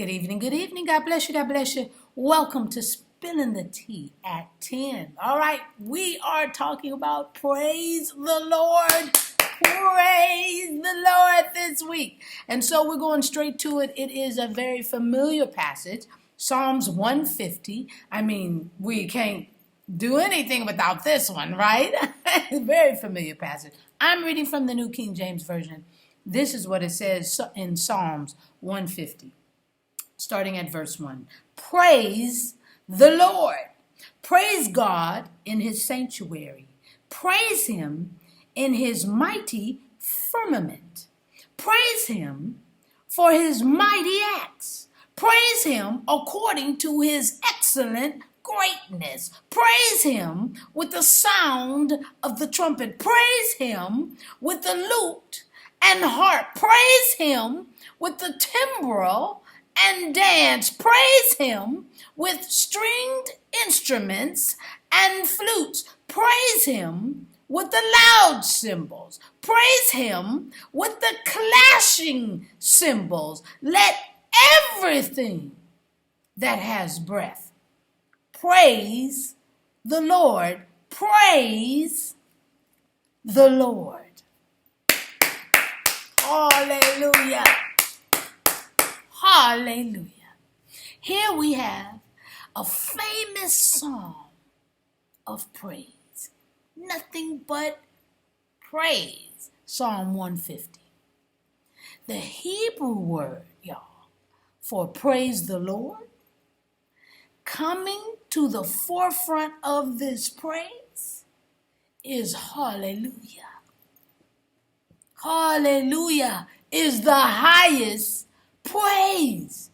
Good evening, good evening. God bless you, God bless you. Welcome to Spilling the Tea at 10. All right, we are talking about praise the Lord. Praise the Lord this week. And so we're going straight to it. It is a very familiar passage, Psalms 150. I mean, we can't do anything without this one, right? Very familiar passage. I'm reading from the New King James Version. This is what it says in Psalms 150. Starting at verse 1. Praise the Lord. Praise God in his sanctuary. Praise him in his mighty firmament. Praise him for his mighty acts. Praise him according to his excellent greatness. Praise him with the sound of the trumpet. Praise him with the lute and harp. Praise him with the timbrel and dance. Praise him with stringed instruments and flutes. Praise him with the loud cymbals. Praise him with the clashing cymbals. Let everything that has breath praise the Lord. Praise the Lord. Hallelujah. Hallelujah. Here we have a famous song of praise. Nothing but praise. Psalm 150. The Hebrew word, y'all, for praise the Lord, coming to the forefront of this praise is hallelujah. Hallelujah is the highest praise.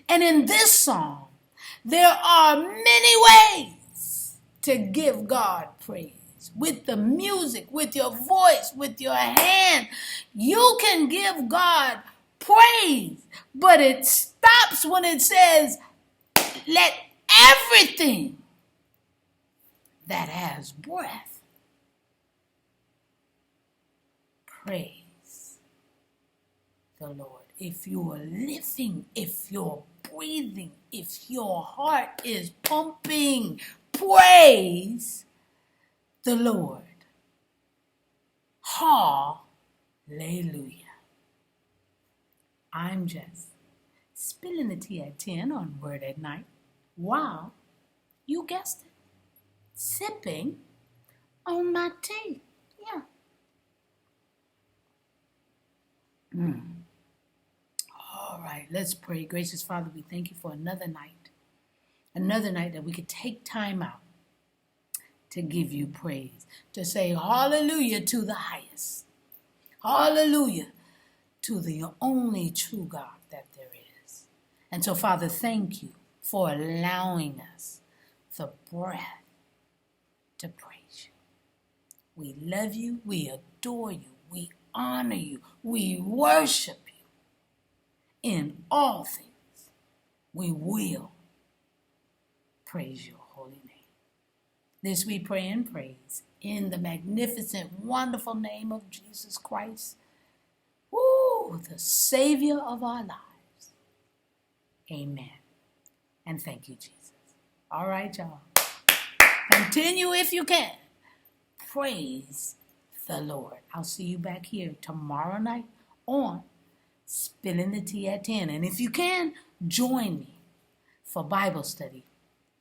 And in this song, there are many ways to give God praise. With the music, with your voice, with your hand, you can give God praise. But it stops when it says, let everything that has breath praise the Lord. If you're living, if you're breathing, if your heart is pumping, praise the Lord. Hallelujah. I'm just spilling the tea at 10 on Word at Night while, you guessed it, sipping on my tea. Yeah. All right, let's pray. Gracious Father, we thank you for another night that we could take time out to give you praise, to say hallelujah to the highest, hallelujah to the only true God that there is. And so, Father, thank you for allowing us the breath to praise you. We love you, we adore you, we honor you, we worship you. In all things, we will praise your holy name. This we pray and praise in the magnificent, wonderful name of Jesus Christ, the Savior of our lives. Amen. And thank you, Jesus. All right, y'all. Continue if you can. Praise the Lord. I'll see you back here tomorrow night on Spilling the Tea at 10. And if you can, join me for Bible study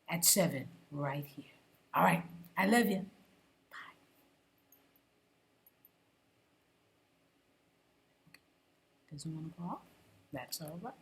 at 7 right here. All right. I love you. Bye. Doesn't want to go off? That's all right.